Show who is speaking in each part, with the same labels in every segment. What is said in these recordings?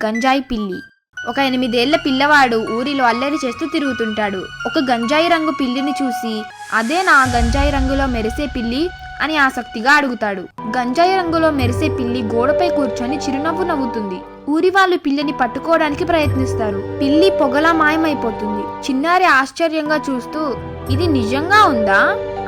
Speaker 1: గంజాయి పిల్లి. ఒక 8 ఏళ్ల పిల్లవాడు ఊరిలో అల్లరి చేస్తూ తిరుగుతుంటాడు. ఒక గంజాయి రంగు పిల్లిని చూసి అదే నా గంజాయి రంగులో మెరిసే పిల్లి అని ఆసక్తిగా అడుగుతాడు. గంజాయి రంగులో మెరిసే పిల్లి గోడపై కూర్చొని చిరునవ్వు నవ్వుతుంది. ఊరి వాళ్ళు పిల్లిని పట్టుకోవడానికి ప్రయత్నిస్తారు. పిల్లి పొగలా మాయమైపోతుంది. చిన్నారి ఆశ్చర్యంగా చూస్తూ ఇది నిజంగా ఉందా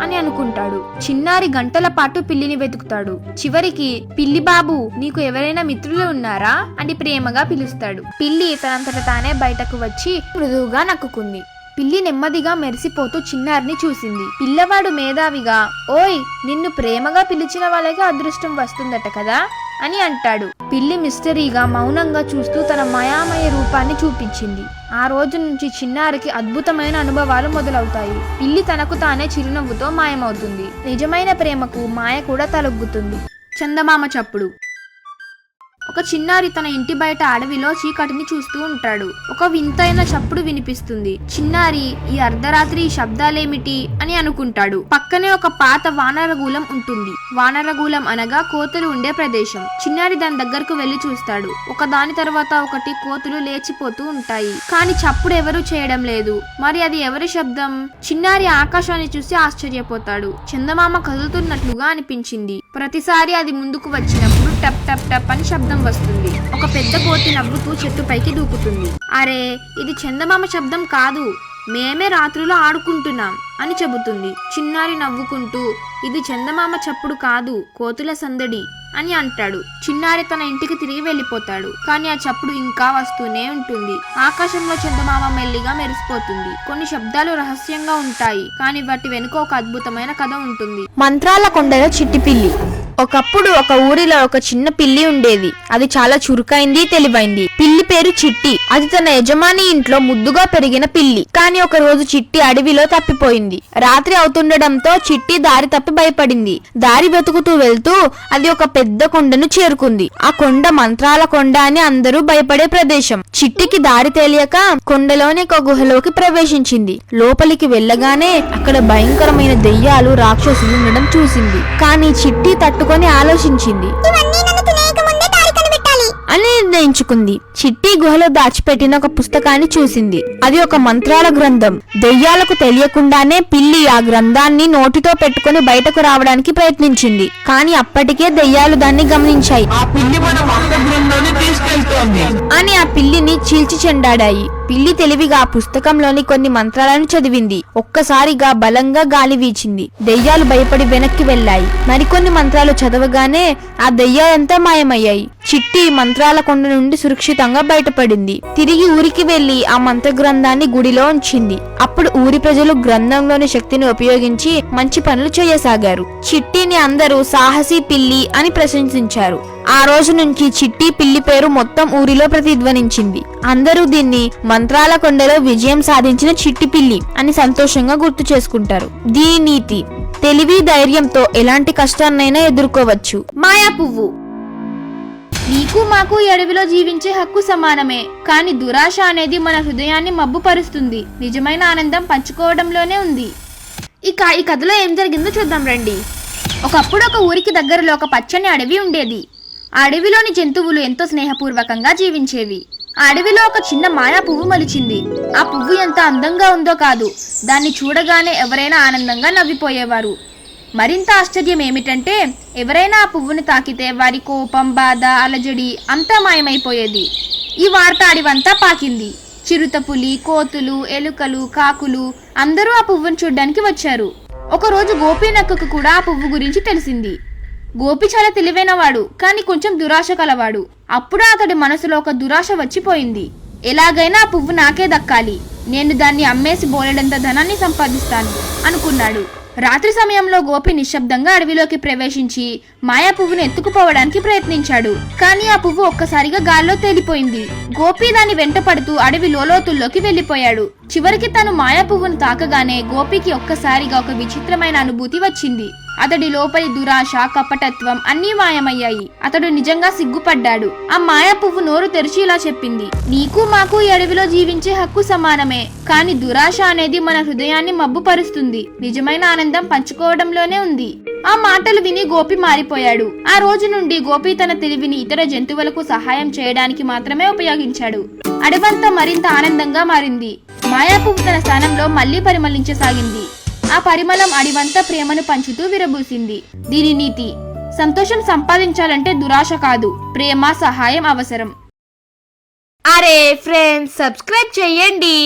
Speaker 1: అని అనుకుంటాడు. చిన్నారి గంటల పాటు పిల్లిని వెతుకుతాడు. చివరికి పిల్లి బాబు, నీకు ఎవరైనా మిత్రులు ఉన్నారా అని ప్రేమగా పిలుస్తాడు. పిల్లి తనంతట తానే బయటకు వచ్చి మృదువుగా నక్కుకుంది. పిల్లి నెమ్మదిగా మెరిసిపోతూ చిన్నారిని చూసింది. పిల్లవాడు మేధావిగా, ఓయ్, నిన్ను ప్రేమగా పిలిచిన వాళ్ళకి అదృష్టం వస్తుందట కదా అని అంటాడు. పిల్లి మిస్టరీగా మౌనంగా చూస్తూ తన మాయామయ రూపాన్ని చూపించింది. ఆ రోజు నుంచి చిన్నారికి అద్భుతమైన అనుభవాలు మొదలవుతాయి. పిల్లి తనకు తానే చిరునవ్వుతో మాయమవుతుంది. నిజమైన ప్రేమకు మాయ కూడా తలొగ్గుతుంది. చందమామ చప్పుడు. ఒక చిన్నారి తన ఇంటి బయట అడవిలో చీకటిని చూస్తూ ఉంటాడు. ఒక వింతైన చప్పుడు వినిపిస్తుంది. చిన్నారి ఈ అర్ధరాత్రి శబ్దాలేమిటి అని అనుకుంటాడు. పక్కనే ఒక పాత వానరగూలం ఉంటుంది. వానరగూలం అనగా కోతులు ఉండే ప్రదేశం. చిన్నారి దాని దగ్గరకు వెళ్లి చూస్తాడు. ఒక దాని తర్వాత ఒకటి కోతులు లేచిపోతూ ఉంటాయి. కానీ చప్పుడు ఎవరూ చేయడం లేదు. మరి అది ఎవరి శబ్దం? చిన్నారి ఆకాశాన్ని చూసి ఆశ్చర్యపోతాడు. చందమామ కదులుతున్నట్లుగా అనిపించింది. ప్రతిసారి అది ముందుకు వచ్చినప్పుడు టప్ టప్ టప్ అని శబ్దం వస్తుంది. ఒక పెద్ద కోతి నవ్వుతూ చెట్టుపైకి దూకుతుంది. అరే, ఇది చందమామ శబ్దం కాదు, మేమే రాత్రిలో ఆడుకుంటున్నాం అని చెబుతుంది. చిన్నారి నవ్వుకుంటూ ఇది చందమామ చప్పుడు కాదు, కోతుల సందడి అని అంటాడు. చిన్నారి తన ఇంటికి తిరిగి వెళ్ళిపోతాడు. కానీ ఆ చప్పుడు ఇంకా వస్తూనే ఉంటుంది. ఆకాశంలో చందమామ మెల్లిగా మెరిసిపోతుంది. కొన్ని శబ్దాలు రహస్యంగా ఉంటాయి, కానీ వాటి వెనుక ఒక అద్భుతమైన కథ ఉంటుంది. మంత్రాల కొండలో చిట్టి పిల్లి. ఒకప్పుడు ఒక ఊరిలో ఒక చిన్న పిల్లి ఉండేది. అది చాలా చురుకైంది, తెలివైంది. పిల్లి పేరు చిట్టి. అది తన యజమాని ఇంట్లో ముద్దుగా పెరిగిన పిల్లి. కానీ ఒక రోజు చిట్టి అడవిలో తప్పిపోయింది. రాత్రి అవుతుండడంతో చిట్టి దారి తప్పి భయపడింది. దారి వెతుకుతూ వెళ్తూ అది ఒక పెద్ద కొండను చేరుకుంది. ఆ కొండ మంత్రాల కొండ అని అందరూ భయపడే ప్రదేశం. చిట్టికి దారి తెలియక కొండలోని ఒక గుహలోకి ప్రవేశించింది. లోపలికి వెళ్ళగానే అక్కడ భయంకరమైన దెయ్యాలు, రాక్షసులు ఉండడం చూసింది. కానీ చిట్టి తట్టుకొని ఆలోచించింది అని నిర్ణయించుకుంది. చిట్టి గుహలో దాచిపెట్టిన ఒక పుస్తకాన్ని చూసింది. అది ఒక మంత్రాల గ్రంథం. దెయ్యాలకు తెలియకుండానే పిల్లి ఆ గ్రంథాన్ని నోటితో పెట్టుకుని బయటకు రావడానికి ప్రయత్నించింది. కానీ అప్పటికే దెయ్యాలు దాన్ని గమనించాయి. అని ఆ పిల్లిని చీల్చి చెండాడాయి. పిల్లి తెలివిగా ఆ పుస్తకంలోని కొన్ని మంత్రాలను చదివింది. ఒక్కసారిగా బలంగా గాలి వీచింది. దెయ్యాలు భయపడి వెనక్కి వెళ్లాయి. మరికొన్ని మంత్రాలు చదవగానే ఆ దెయ్యాలంతా మాయమయ్యాయి. చిట్టి మంత్రాల కొండ నుండి సురక్షితంగా బయటపడింది. తిరిగి ఊరికి వెళ్లి ఆ మంత్ర గ్రంథాన్ని గుడిలో ఉంచింది. అప్పుడు ఊరి ప్రజలు గ్రంథంలోని శక్తిని ఉపయోగించి మంచి పనులు చేయసాగారు. చిట్టిని అందరూ సాహసి పిల్లి అని ప్రశంసించారు. ఆ రోజు నుంచి చిట్టి పిల్లి పేరు మొత్తం ఊరిలో ప్రతిధ్వనించింది. అందరూ దీన్ని మంత్రాల కొండలో విజయం సాధించిన చిట్టి పిల్లి అని సంతోషంగా గుర్తు చేసుకుంటారు. దీని నీతి: తెలివి, ధైర్యంతో ఎలాంటి కష్టాన్నైనా ఎదుర్కోవచ్చు. మాయా పువ్వు. నీకు మాకు ఈ అడవిలో జీవించే హక్కు సమానమే. కానీ దురాశ అనేది మన హృదయాన్ని మబ్బుపరుస్తుంది. నిజమైన ఆనందం పంచుకోవడంలోనే ఉంది. ఇక ఈ కథలో ఏం జరిగిందో చూద్దాం రండి. ఒకప్పుడు ఒక ఊరికి దగ్గరలో ఒక పచ్చని అడవి ఉండేది. ఆ అడవిలోని జంతువులు ఎంతో స్నేహపూర్వకంగా జీవించేవి. ఆ అడవిలో ఒక చిన్న మాయా పువ్వు మొలిచింది. ఆ పువ్వు ఎంత అందంగా ఉందో కాదు, దాన్ని చూడగానే ఎవరైనా ఆనందంగా నవ్విపోయేవారు. మరింత ఆశ్చర్యం ఏమిటంటే ఎవరైనా ఆ పువ్వుని తాకితే వారి కోపం, బాధ, అలజడి అంతా మాయమైపోయేది. ఈ వార్త అడవంతా పాకింది. చిరుతపులి, కోతులు, ఎలుకలు, కాకులు అందరూ ఆ పువ్వును చూడ్డానికి వచ్చారు. ఒకరోజు గోపి నక్కకు కూడా ఆ పువ్వు గురించి తెలిసింది. గోపి చాలా తెలివైనవాడు, కానీ కొంచెం దురాశ కలవాడు. అప్పుడు అతడి మనసులో ఒక దురాశ వచ్చిపోయింది. ఎలాగైనా ఆ పువ్వు నాకే దక్కాలి, నేను దాన్ని అమ్మేసి బోలెడంత ధనాన్ని సంపాదిస్తాను అనుకున్నాడు. రాత్రి సమయంలో గోపి నిశ్శబ్దంగా అడవిలోకి ప్రవేశించి మాయా పువ్వును ఎత్తుకుపోవడానికి ప్రయత్నించాడు. కానీ ఆ పువ్వు ఒక్కసారిగా గాల్లో తేలిపోయింది. గోపి దాన్ని వెంట పడుతూ అడవి లోతుల్లోకి వెళ్లిపోయాడు. చివరికి తను మాయా పువ్వును తాకగానే గోపికి ఒక్కసారిగా ఒక విచిత్రమైన అనుభూతి వచ్చింది. అతడి లోపలి దురాశ, కపటత్వం అన్నీ మాయమయ్యాయి. అతడు నిజంగా సిగ్గుపడ్డాడు. ఆ మాయా పువ్వు నోరు తెరిచి ఇలా చెప్పింది: నీకు మాకు ఈ అడవిలో జీవించే హక్కు సమానమే. కానీ దురాశ అనేది మన హృదయాన్ని మబ్బుపరుస్తుంది. నిజమైన ఆనందం పంచుకోవడంలోనే ఉంది. ఆ మాటలు విని గోపి మారిపోయాడు. ఆ రోజు నుండి గోపి తన తెలివిని ఇతర జంతువులకు సహాయం చేయడానికి మాత్రమే ఉపయోగించాడు. అడవంతా మరింత ఆనందంగా మారింది. మాయాపువ్వు తన స్థానంలో మళ్లీ పరిమళించసాగింది. ఆ పరిమళం అడివంతా ప్రేమను పంచుతూ విరబూసింది. దీని నీతి: సంతోషం సంపాదించాలంటే దురాశ కాదు, ప్రేమ సహాయం అవసరం. అరే ఫ్రెండ్స్, సబ్స్క్రైబ్ చెయ్యండి.